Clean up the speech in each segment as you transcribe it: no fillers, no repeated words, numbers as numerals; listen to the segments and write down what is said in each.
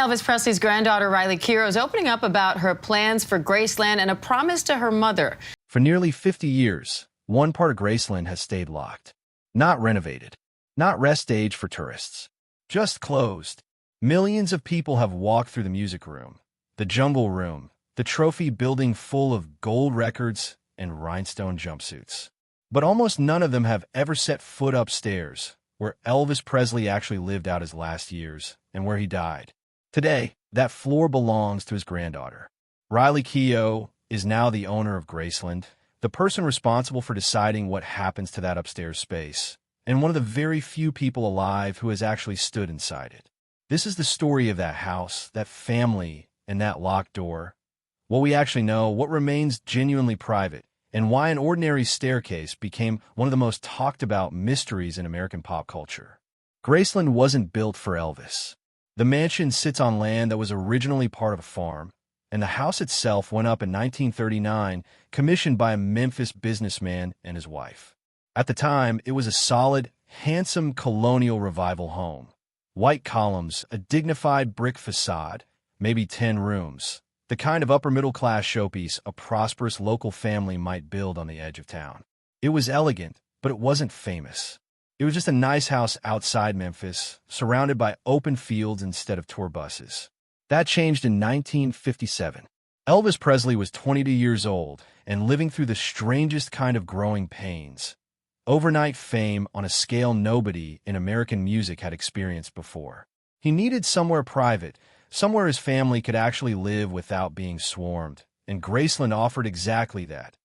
Elvis Presley's granddaughter, Riley Keough, is opening up about her plans for Graceland and a promise to her mother. For nearly 50 years, one part of Graceland has stayed locked. Not renovated. Not rest stage for tourists. Just closed. Millions of people have walked through the music room, the jungle room, the trophy building full of gold records and rhinestone jumpsuits. But almost none of them have ever set foot upstairs, where Elvis Presley actually lived out his last years and where he died. Today, that floor belongs to his granddaughter. Riley Keough is now the owner of Graceland, the person responsible for deciding what happens to that upstairs space, and one of the very few people alive who has actually stood inside it. This is the story of that house, that family, and that locked door. What we actually know, what remains genuinely private, and why an ordinary staircase became one of the most talked about mysteries in American pop culture. Graceland wasn't built for Elvis. The mansion sits on land that was originally part of a farm, and the house itself went up in 1939, commissioned by a Memphis businessman and his wife. At the time, it was a solid, handsome colonial revival home. White columns, a dignified brick facade, maybe 10 rooms, the kind of upper-middle-class showpiece a prosperous local family might build on the edge of town. It was elegant, but it wasn't famous. It was just a nice house outside Memphis, surrounded by open fields instead of tour buses. That changed in 1957. Elvis Presley was 22 years old and living through the strangest kind of growing pains. Overnight fame on a scale nobody in American music had experienced before. He needed somewhere private, somewhere his family could actually live without being swarmed, and Graceland offered exactly that.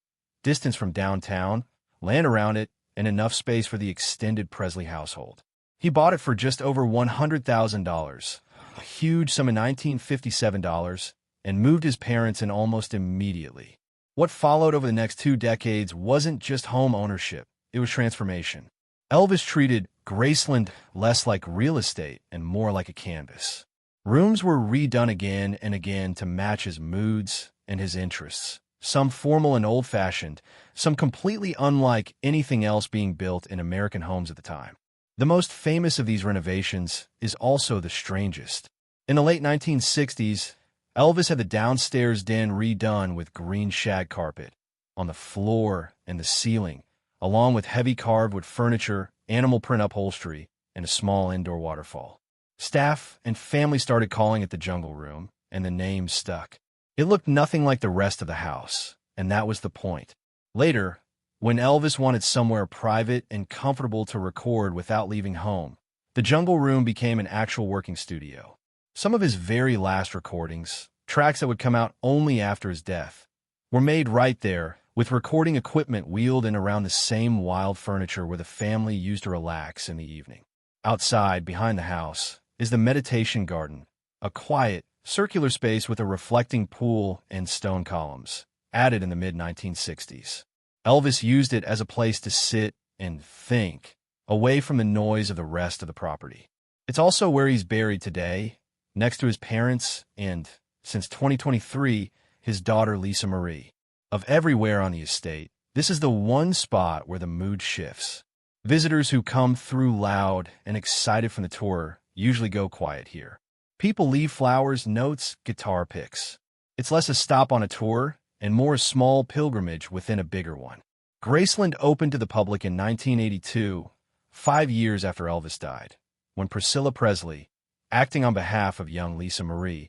Distance from downtown, land around it, and enough space for the extended Presley household. He bought it for just over $100,000, a huge sum in 1957 dollars, and moved his parents in almost immediately. What followed over the next 2 decades wasn't just home ownership, it was transformation. Elvis treated Graceland less like real estate and more like a canvas. Rooms were redone again and again to match his moods and his interests. Some formal and old-fashioned, some completely unlike anything else being built in American homes at the time. The most famous of these renovations is also the strangest. In the late 1960s, Elvis had the downstairs den redone with green shag carpet on the floor and the ceiling, along with heavy carved wood furniture, animal print upholstery, and a small indoor waterfall. Staff and family started calling it the Jungle Room, and the name stuck. It looked nothing like the rest of the house, and that was the point. Later, when Elvis wanted somewhere private and comfortable to record without leaving home, the Jungle Room became an actual working studio. Some of his very last recordings, tracks that would come out only after his death, were made right there, with recording equipment wheeled in around the same wild furniture where the family used to relax in the evening. Outside, behind the house, is the meditation garden, a quiet, circular space with a reflecting pool and stone columns, added in the mid-1960s. Elvis used it as a place to sit and think, away from the noise of the rest of the property. It's also where he's buried today, next to his parents and, since 2023, his daughter Lisa Marie. Of everywhere on the estate, this is the one spot where the mood shifts. Visitors who come through loud and excited from the tour usually go quiet here. People leave flowers, notes, guitar picks. It's less a stop on a tour and more a small pilgrimage within a bigger one. Graceland opened to the public in 1982, 5 years after Elvis died, when Priscilla Presley, acting on behalf of young Lisa Marie,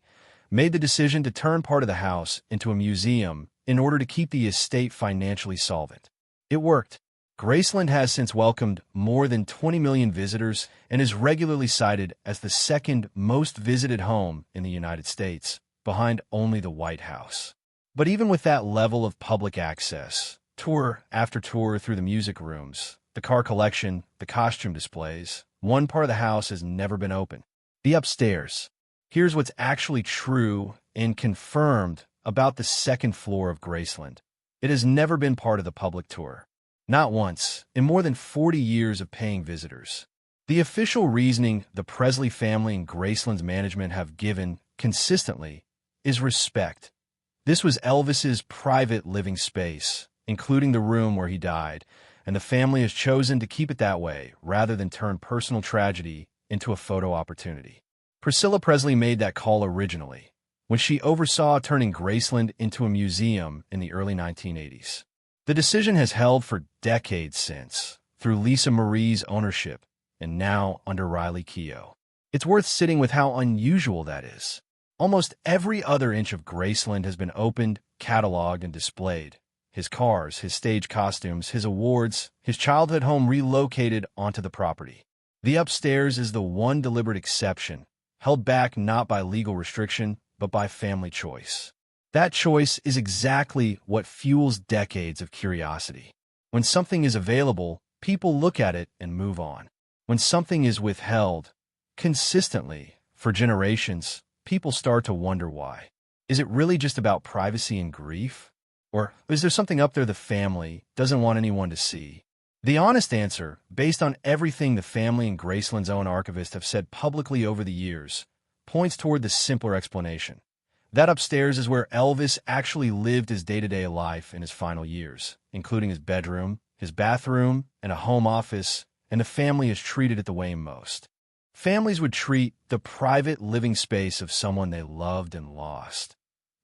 made the decision to turn part of the house into a museum in order to keep the estate financially solvent. It worked. Graceland has since welcomed more than 20 million visitors and is regularly cited as the second most visited home in the United States, behind only the White House. But even with that level of public access, tour after tour through the music rooms, the car collection, the costume displays, one part of the house has never been open. The upstairs. Here's what's actually true and confirmed about the second floor of Graceland. It has never been part of the public tour. Not once, in more than 40 years of paying visitors. The official reasoning the Presley family and Graceland's management have given consistently is respect. This was Elvis's private living space, including the room where he died, and the family has chosen to keep it that way rather than turn personal tragedy into a photo opportunity. Priscilla Presley made that call originally, when she oversaw turning Graceland into a museum in the early 1980s. The decision has held for decades since, through Lisa Marie's ownership, and now under Riley Keough. It's worth sitting with how unusual that is. Almost every other inch of Graceland has been opened, cataloged, and displayed. His cars, his stage costumes, his awards, his childhood home relocated onto the property. The upstairs is the one deliberate exception, held back not by legal restriction, but by family choice. That choice is exactly what fuels decades of curiosity. When something is available, people look at it and move on. When something is withheld, consistently, for generations, people start to wonder why. Is it really just about privacy and grief? Or is there something up there the family doesn't want anyone to see? The honest answer, based on everything the family and Graceland's own archivist have said publicly over the years, points toward the simpler explanation. That upstairs is where Elvis actually lived his day-to-day life in his final years, including his bedroom, his bathroom, and a home office, and the family is treated it the way most. Families would treat the private living space of someone they loved and lost,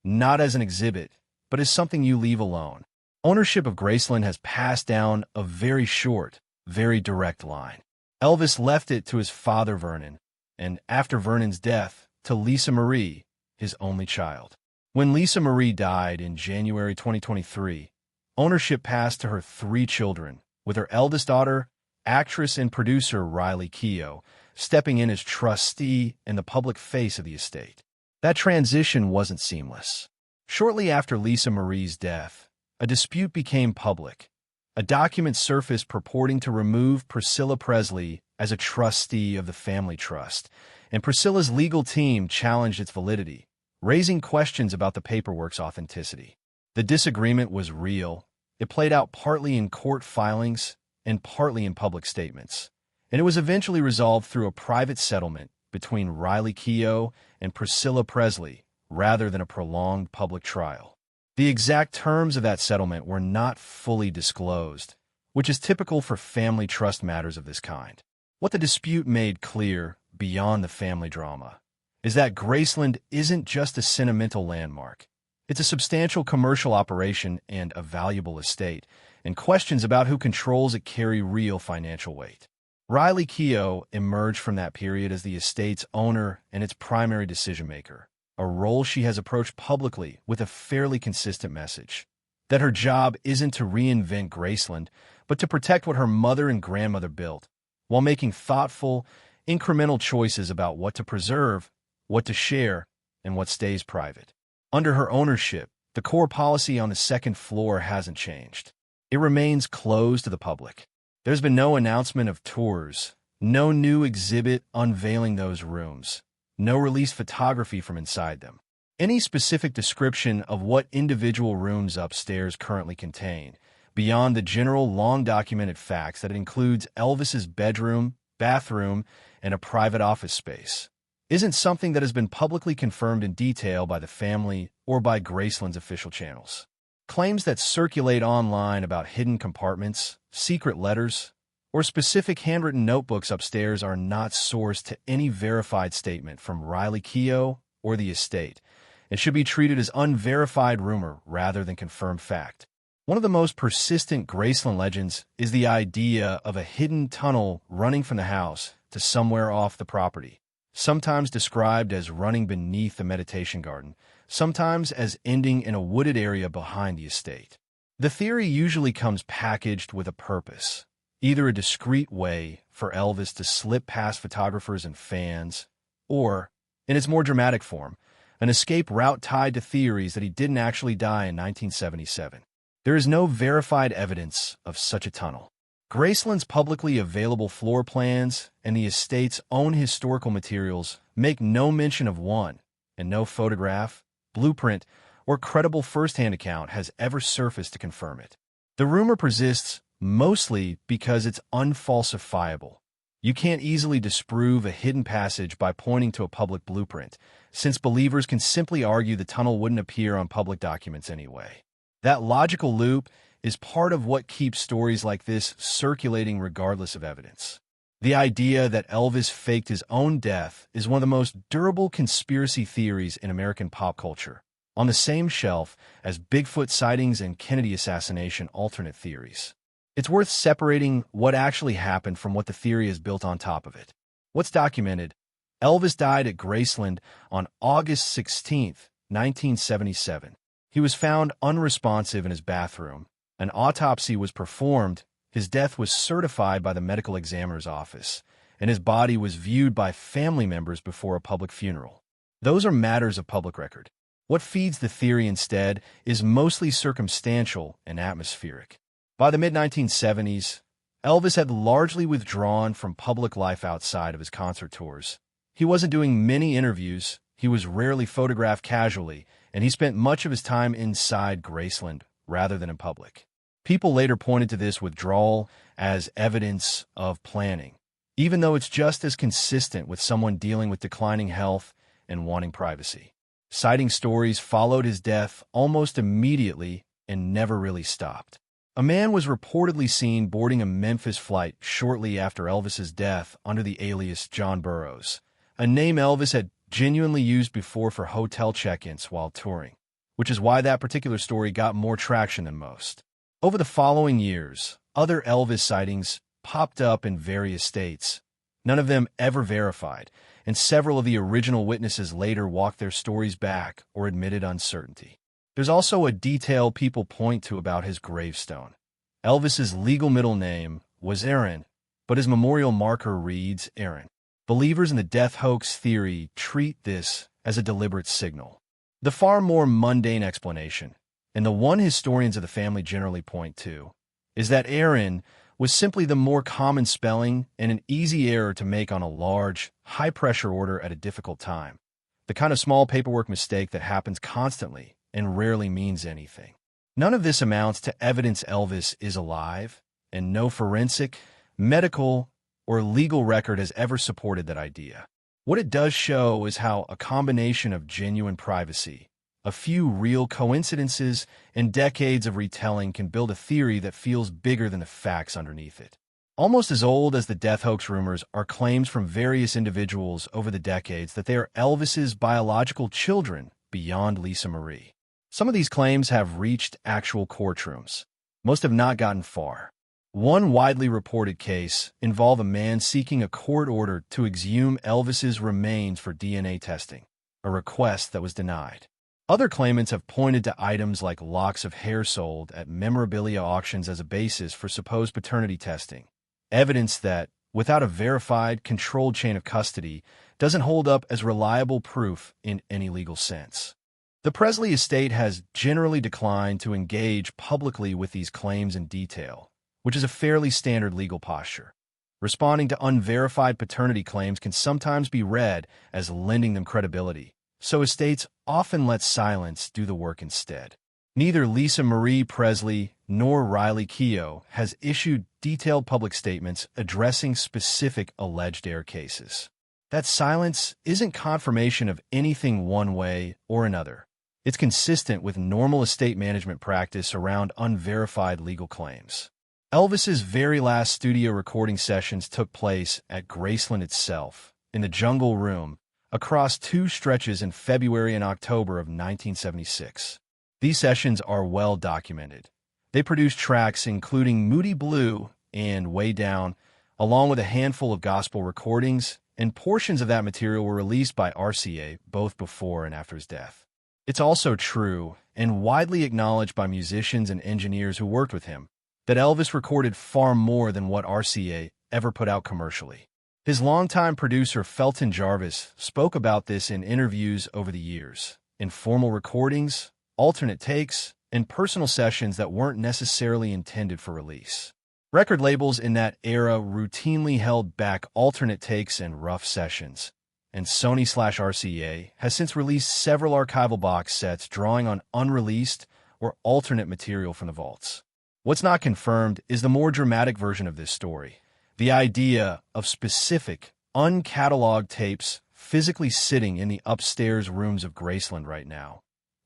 not as an exhibit, but as something you leave alone. Ownership of Graceland has passed down a very short, very direct line. Elvis left it to his father Vernon, and after Vernon's death, to Lisa Marie, his only child. When Lisa Marie died in January 2023, ownership passed to her 3 children, with her eldest daughter, actress and producer Riley Keough, stepping in as trustee and the public face of the estate. That transition wasn't seamless. Shortly after Lisa Marie's death, a dispute became public. A document surfaced purporting to remove Priscilla Presley as a trustee of the family trust, and Priscilla's legal team challenged its validity, raising questions about the paperwork's authenticity. The disagreement was real. It played out partly in court filings and partly in public statements, and it was eventually resolved through a private settlement between Riley Keough and Priscilla Presley, rather than a prolonged public trial. The exact terms of that settlement were not fully disclosed, which is typical for family trust matters of this kind. What the dispute made clear, beyond the family drama, is that Graceland isn't just a sentimental landmark. It's a substantial commercial operation and a valuable estate, and questions about who controls it carry real financial weight. Riley Keough emerged from that period as the estate's owner and its primary decision-maker, a role she has approached publicly with a fairly consistent message, that her job isn't to reinvent Graceland, but to protect what her mother and grandmother built, while making thoughtful, incremental choices about what to preserve, what to share, and what stays private. Under her ownership, the core policy on the second floor hasn't changed. It remains closed to the public. There's been no announcement of tours, no new exhibit unveiling those rooms, no released photography from inside them. Any specific description of what individual rooms upstairs currently contain, beyond the general long-documented facts that it includes Elvis's bedroom, bathroom, and a private office space, isn't something that has been publicly confirmed in detail by the family or by Graceland's official channels. Claims that circulate online about hidden compartments, secret letters, or specific handwritten notebooks upstairs are not sourced to any verified statement from Riley Keough or the estate, and should be treated as unverified rumor rather than confirmed fact. One of the most persistent Graceland legends is the idea of a hidden tunnel running from the house to somewhere off the property, sometimes described as running beneath the meditation garden, sometimes as ending in a wooded area behind the estate. The theory usually comes packaged with a purpose, either a discreet way for Elvis to slip past photographers and fans, or, in its more dramatic form, an escape route tied to theories that he didn't actually die in 1977. There is no verified evidence of such a tunnel. Graceland's publicly available floor plans and the estate's own historical materials make no mention of one, and no photograph, blueprint, or credible first-hand account has ever surfaced to confirm it. The rumor persists mostly because it's unfalsifiable. You can't easily disprove a hidden passage by pointing to a public blueprint, since believers can simply argue the tunnel wouldn't appear on public documents anyway. That logical loop is part of what keeps stories like this circulating regardless of evidence. The idea that Elvis faked his own death is one of the most durable conspiracy theories in American pop culture, on the same shelf as Bigfoot sightings and Kennedy assassination alternate theories. It's worth separating what actually happened from what the theory is built on top of it. What's documented? Elvis died at Graceland on August 16, 1977. He was found unresponsive in his bathroom. An autopsy was performed. His death was certified by the medical examiner's office, and his body was viewed by family members before a public funeral. Those are matters of public record. What feeds the theory instead is mostly circumstantial and atmospheric. By the mid-1970s, Elvis had largely withdrawn from public life outside of his concert tours. He wasn't doing many interviews, he was rarely photographed casually, and he spent much of his time inside Graceland rather than in public. People later pointed to this withdrawal as evidence of planning, even though it's just as consistent with someone dealing with declining health and wanting privacy. Sighting stories followed his death almost immediately and never really stopped. A man was reportedly seen boarding a Memphis flight shortly after Elvis's death under the alias John Burroughs, a name Elvis had genuinely used before for hotel check-ins while touring, which is why that particular story got more traction than most. Over the following years, other Elvis sightings popped up in various states, none of them ever verified, and several of the original witnesses later walked their stories back or admitted uncertainty. There's also a detail people point to about his gravestone. Elvis's legal middle name was Aaron, but his memorial marker reads Aaron. Believers in the death hoax theory treat this as a deliberate signal. The far more mundane explanation, and the one historians of the family generally point to, is that Aaron was simply the more common spelling and an easy error to make on a large, high-pressure order at a difficult time. The kind of small paperwork mistake that happens constantly and rarely means anything. None of this amounts to evidence Elvis is alive, and no forensic, medical, or legal record has ever supported that idea. What it does show is how a combination of genuine privacy, a few real coincidences, and decades of retelling can build a theory that feels bigger than the facts underneath it. Almost as old as the death hoax rumors are claims from various individuals over the decades that they are Elvis's biological children beyond Lisa Marie. Some of these claims have reached actual courtrooms. Most have not gotten far. One widely reported case involved a man seeking a court order to exhume Elvis's remains for DNA testing, a request that was denied. Other claimants have pointed to items like locks of hair sold at memorabilia auctions as a basis for supposed paternity testing, evidence that, without a verified, controlled chain of custody, doesn't hold up as reliable proof in any legal sense. The Presley estate has generally declined to engage publicly with these claims in detail, which is a fairly standard legal posture. Responding to unverified paternity claims can sometimes be read as lending them credibility, so estates often let silence do the work instead. Neither Lisa Marie Presley nor Riley Keough has issued detailed public statements addressing specific alleged heir cases. That silence isn't confirmation of anything one way or another. It's consistent with normal estate management practice around unverified legal claims. Elvis's very last studio recording sessions took place at Graceland itself, in the Jungle Room, across two stretches in February and October of 1976. These sessions are well documented. They produced tracks including Moody Blue and Way Down, along with a handful of gospel recordings, and portions of that material were released by RCA both before and after his death. It's also true, and widely acknowledged by musicians and engineers who worked with him, that Elvis recorded far more than what RCA ever put out commercially. His longtime producer Felton Jarvis spoke about this in interviews over the years, in formal recordings, alternate takes, and personal sessions that weren't necessarily intended for release. Record labels in that era routinely held back alternate takes and rough sessions, and Sony/RCA has since released several archival box sets drawing on unreleased or alternate material from the vaults. What's not confirmed is the more dramatic version of this story. The idea of specific, uncatalogued tapes physically sitting in the upstairs rooms of Graceland right now,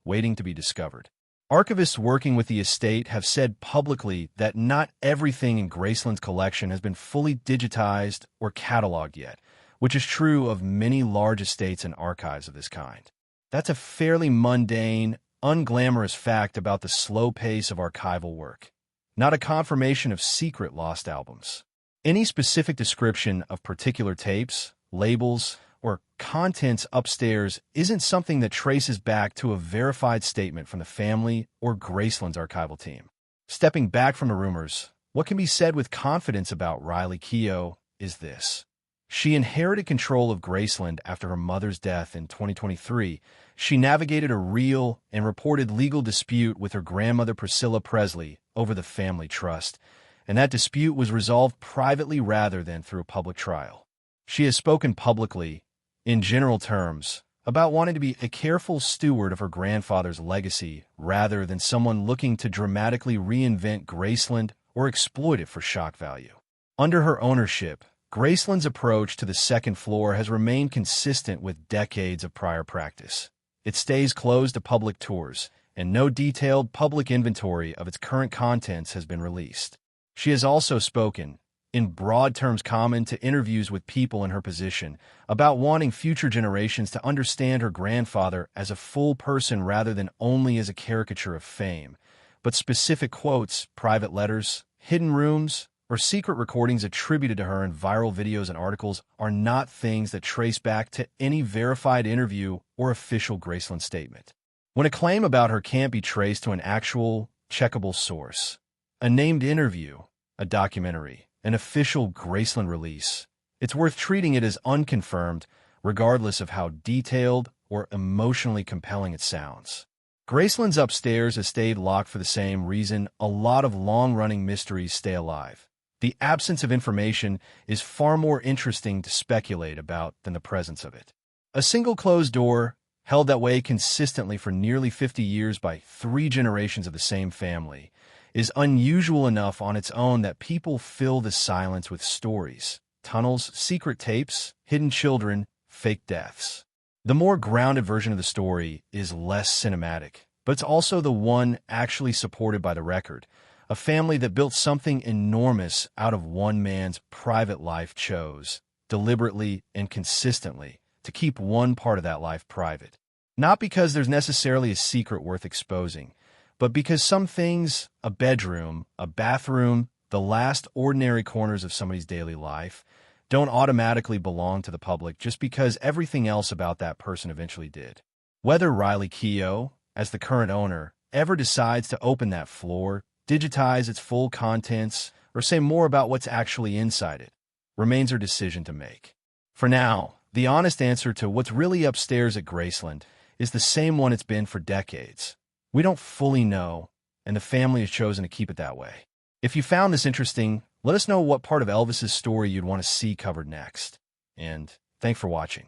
waiting to be discovered. Archivists working with the estate have said publicly that not everything in Graceland's collection has been fully digitized or cataloged yet, which is true of many large estates and archives of this kind. That's a fairly mundane, unglamorous fact about the slow pace of archival work, not a confirmation of secret lost albums. Any specific description of particular tapes, labels, or contents upstairs isn't something that traces back to a verified statement from the family or Graceland's archival team. Stepping back from the rumors, what can be said with confidence about Riley Keough is this. She inherited control of Graceland after her mother's death in 2023. She navigated a real and reported legal dispute with her grandmother Priscilla Presley over the family trust, and that dispute was resolved privately rather than through a public trial. She has spoken publicly, in general terms, about wanting to be a careful steward of her grandfather's legacy rather than someone looking to dramatically reinvent Graceland or exploit it for shock value. Under her ownership, Graceland's approach to the second floor has remained consistent with decades of prior practice. It stays closed to public tours, and no detailed public inventory of its current contents has been released. She has also spoken, in broad terms common to interviews with people in her position, about wanting future generations to understand her grandfather as a full person rather than only as a caricature of fame. But specific quotes, private letters, hidden rooms, or secret recordings attributed to her in viral videos and articles are not things that trace back to any verified interview or official Graceland statement. When a claim about her can't be traced to an actual, checkable source, a named interview, a documentary, an official Graceland release, it's worth treating it as unconfirmed, regardless of how detailed or emotionally compelling it sounds. Graceland's upstairs has stayed locked for the same reason a lot of long-running mysteries stay alive. The absence of information is far more interesting to speculate about than the presence of it. A single closed door, held that way consistently for nearly 50 years by 3 generations of the same family, is unusual enough on its own that people fill the silence with stories, tunnels, secret tapes, hidden children, fake deaths. The more grounded version of the story is less cinematic, but it's also the one actually supported by the record. A family that built something enormous out of one man's private life chose, deliberately and consistently, to keep one part of that life private. Not because there's necessarily a secret worth exposing, but because some things, a bedroom, a bathroom, the last ordinary corners of somebody's daily life, don't automatically belong to the public just because everything else about that person eventually did. Whether Riley Keough, as the current owner, ever decides to open that floor, digitize its full contents, or say more about what's actually inside it, remains her decision to make. For now, the honest answer to what's really upstairs at Graceland is the same one it's been for decades. We don't fully know, and the family has chosen to keep it that way. If you found this interesting, let us know what part of Elvis's story you'd want to see covered next. And thanks for watching.